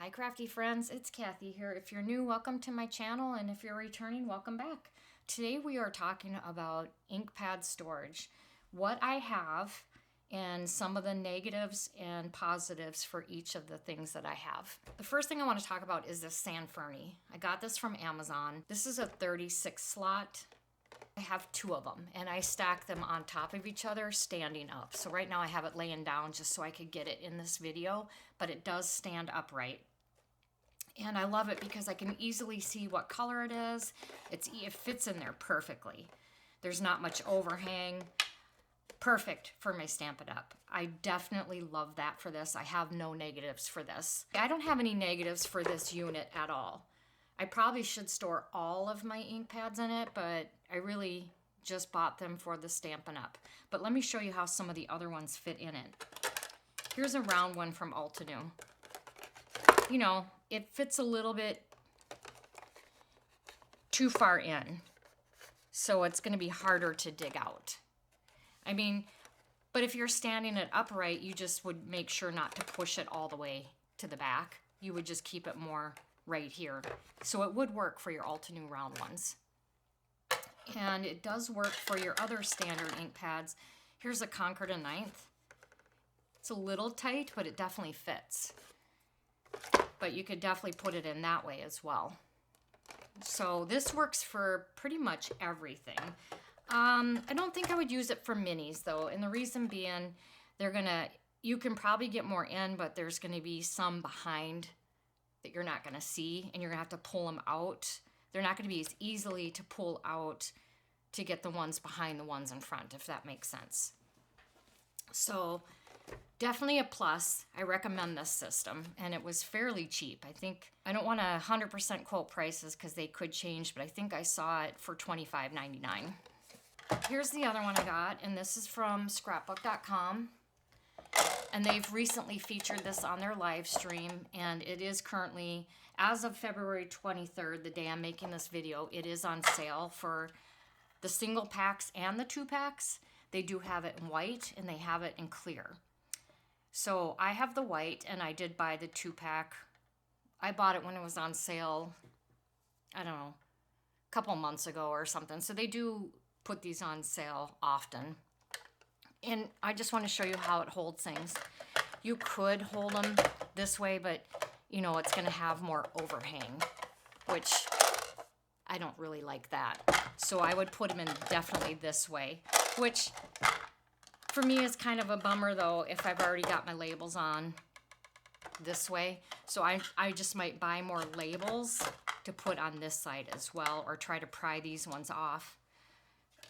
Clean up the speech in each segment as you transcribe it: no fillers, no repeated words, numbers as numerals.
Hi crafty friends, it's Kathy here. If you're new, welcome to my channel, and if you're returning, welcome back. Today we are talking about ink pad storage, what I have, and some of the negatives and positives for each of the things that I have. The first thing I want to talk about is this Sanfurney. I got this from Amazon. This is a 36 slot. I have two of them, and I stack them on top of each other standing up. So right now I have it laying down just so I could get it in this video, but it does stand upright. And I love it because I can easily see what color it is. It fits in there perfectly. There's not much overhang. Perfect for my Stampin' Up. I definitely love that for this. I have no negatives for this. I don't have any negatives for this unit at all. I probably should store all of my ink pads in it, but I really just bought them for the Stampin' Up. But let me show you how some of the other ones fit in it. Here's a round one from Altenew. You know, it fits a little bit too far in, so it's going to be harder to dig out. I mean, but if you're standing it upright, you just would make sure not to push it all the way to the back. You would just keep it more right here. So it would work for your Altenew round ones. And it does work for your other standard ink pads. Here's a Concord 9th. It's a little tight, but it definitely fits. But you could definitely put it in that way as well. So this works for pretty much everything. I don't think I would use it for minis though, and the reason being, you can probably get more in, but there's gonna be some behind that you're not gonna see, and you're gonna have to pull them out. They're not gonna be as easily to pull out to get the ones behind the ones in front, if that makes sense. So definitely a plus. I recommend this system, and it was fairly cheap. I don't want to 100% quote prices because they could change, but I think I saw it for $25.99. Here's the other one I got, and this is from scrapbook.com, and they've recently featured this on their live stream, and it is currently, as of February 23rd, the day I'm making this video, it is on sale for the single packs and the 2-packs. They do have it in white, and they have it in clear. So I have the white, and I did buy the 2-pack. I bought it when it was on sale, I don't know, a couple months ago or something. So they do put these on sale often. And I just want to show you how it holds things. You could hold them this way, but you know, it's going to have more overhang, which I don't really like that. So I would put them in definitely this way, which for me is kind of a bummer though if I've already got my labels on this way. So I just might buy more labels to put on this side as well, or try to pry these ones off.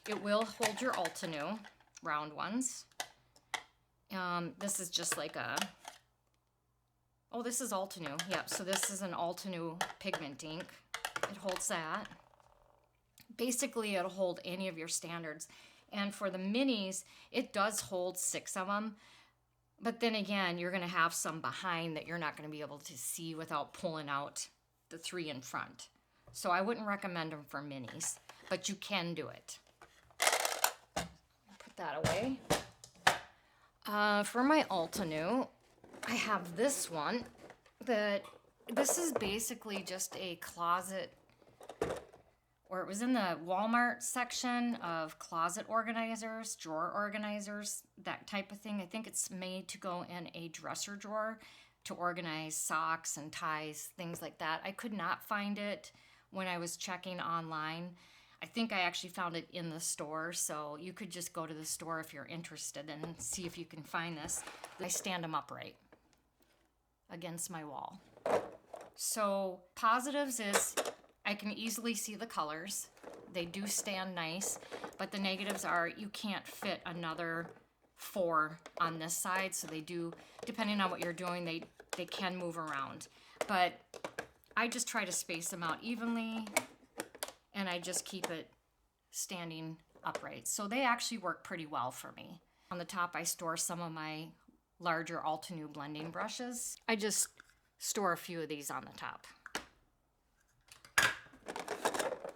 It will hold your Altenew round ones. This is just like oh, this is Altenew. Yep, so this is an Altenew pigment ink. It holds that. Basically, it'll hold any of your standards. And for the minis, it does hold 6 of them. But then again, you're going to have some behind that you're not going to be able to see without pulling out the 3 in front. So I wouldn't recommend them for minis, but you can do it. Put that away. For my Altenew, I have this one. This is basically just a closet, or it was in the Walmart section of closet organizers, drawer organizers, that type of thing. I think it's made to go in a dresser drawer to organize socks and ties, things like that. I could not find it when I was checking online. I think I actually found it in the store, so you could just go to the store if you're interested and see if you can find this. I stand them upright against my wall. So positives is I can easily see the colors. They do stand nice, but the negatives are you can't fit another 4 on this side, so they do, depending on what you're doing, they can move around. But I just try to space them out evenly, and I just keep it standing upright. So they actually work pretty well for me. On the top, I store some of my larger Altenew blending brushes. I just store a few of these on the top.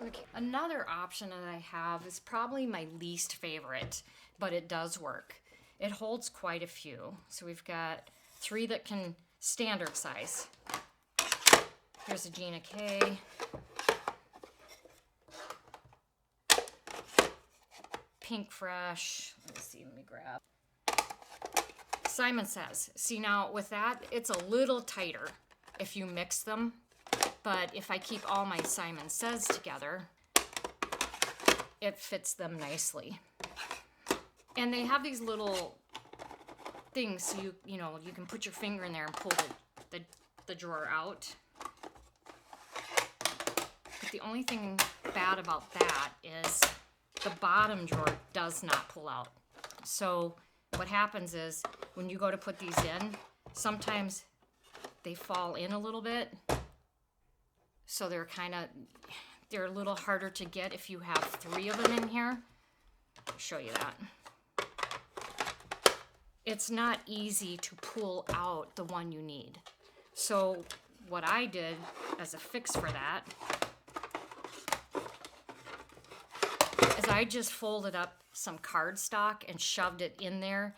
Okay. Another option that I have is probably my least favorite, but it does work. It holds quite a few. So we've got 3 that can standard size. Here's a Gina K. Pink Fresh. Let me see, let me grab. Simon Says. See, now with that, it's a little tighter if you mix them, but if I keep all my Simon Says together, it fits them nicely. And they have these little things, so you know, you can put your finger in there and pull the drawer out. But the only thing bad about that is the bottom drawer does not pull out. So what happens is when you go to put these in, sometimes they fall in a little bit. So they're a little harder to get if you have 3 of them in here. I'll show you that. It's not easy to pull out the one you need. So what I did as a fix for that is I just folded up some cardstock and shoved it in there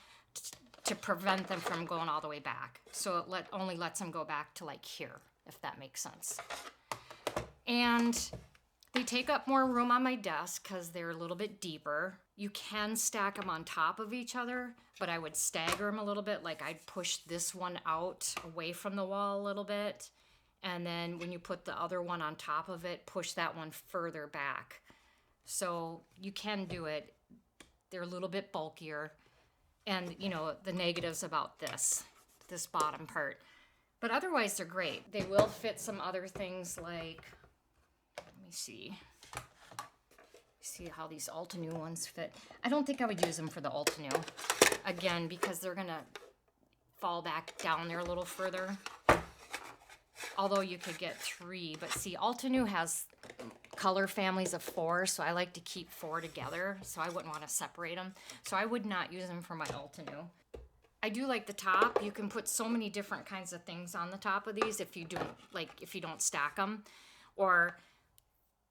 to prevent them from going all the way back. So it only lets them go back to like here, if that makes sense. And they take up more room on my desk because they're a little bit deeper. You can stack them on top of each other, but I would stagger them a little bit. Like I'd push this one out away from the wall a little bit. And then when you put the other one on top of it, push that one further back. So you can do it. They're a little bit bulkier. And you know, the negatives about this bottom part. But otherwise they're great. They will fit some other things like, let me see how these Altenew ones fit. I don't think I would use them for the Altenew. Again, because they're gonna fall back down there a little further. Although you could get 3, but see, Altenew has color families of 4, so I like to keep 4 together, so I wouldn't want to separate them. So I would not use them for my Altenew. I do like the top. You can put so many different kinds of things on the top of these if you don't stack them. Or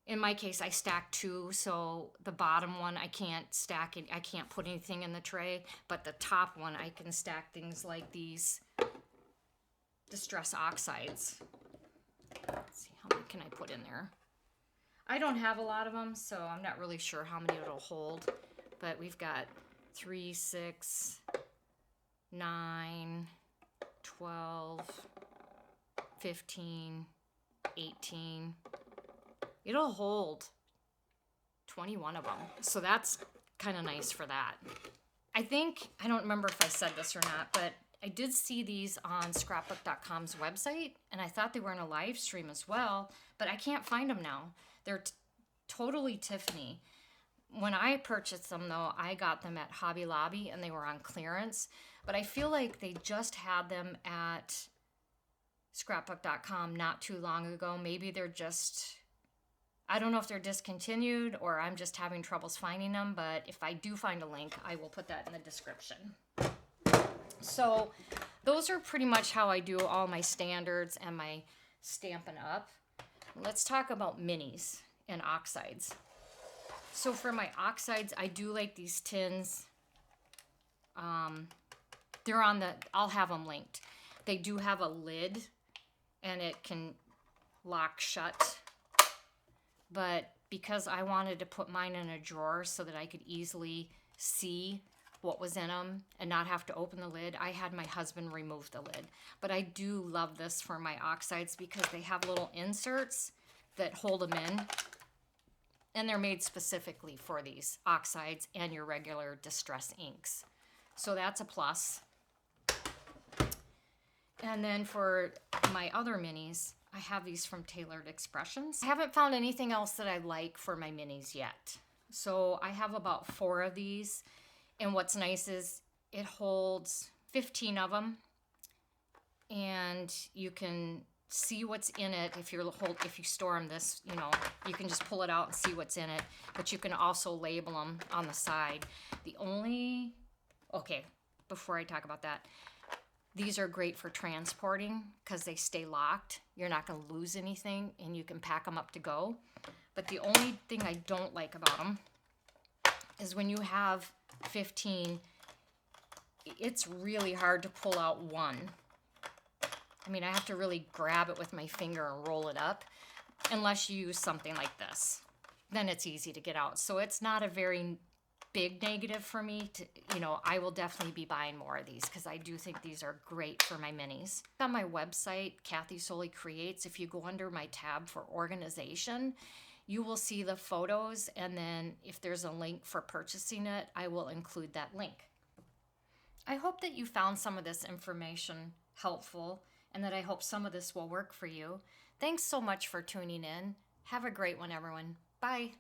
in my case, I stack 2, so the bottom one I can't stack it. I can't put anything in the tray, but the top one I can stack things like these distress oxides. Let's see, how many can I put in there? I don't have a lot of them, so I'm not really sure how many it'll hold, but we've got 3, 6, 9, 12, 15, 18. It'll hold 21 of them, so that's kind of nice for that. I don't remember if I said this or not, but I did see these on scrapbook.com's website, and I thought they were in a live stream as well, but I can't find them now. They're totally Tiffany. When I purchased them, though, I got them at Hobby Lobby, and they were on clearance, but I feel like they just had them at scrapbook.com not too long ago. Maybe they're just, I don't know if they're discontinued or I'm just having troubles finding them, but if I do find a link, I will put that in the description. So those are pretty much how I do all my standards and my Stampin' Up. Let's talk about minis and oxides. So for my oxides, I do like these tins. They're on I'll have them linked. They do have a lid and it can lock shut. But because I wanted to put mine in a drawer so that I could easily see what was in them and not have to open the lid, I had my husband remove the lid. But I do love this for my oxides because they have little inserts that hold them in. And they're made specifically for these oxides and your regular distress inks. So that's a plus. And then for my other minis, I have these from Tailored Expressions. I haven't found anything else that I like for my minis yet. So I have about 4 of these. And what's nice is it holds 15 of them. And you can see what's in it. If you store them this, you can just pull it out and see what's in it. But you can also label them on the side. Before I talk about that, these are great for transporting because they stay locked. You're not going to lose anything and you can pack them up to go. But the only thing I don't like about them is when you have 15, it's really hard to pull out one. I mean, I have to really grab it with my finger and roll it up, unless you use something like this. Then it's easy to get out. So it's not a very big negative for me. I will definitely be buying more of these because I do think these are great for my minis. On my website, Kathy Soley Creates, if you go under my tab for organization, you will see the photos, and then if there's a link for purchasing it, I will include that link. I hope that you found some of this information helpful, and that I hope some of this will work for you. Thanks so much for tuning in. Have a great one, everyone. Bye.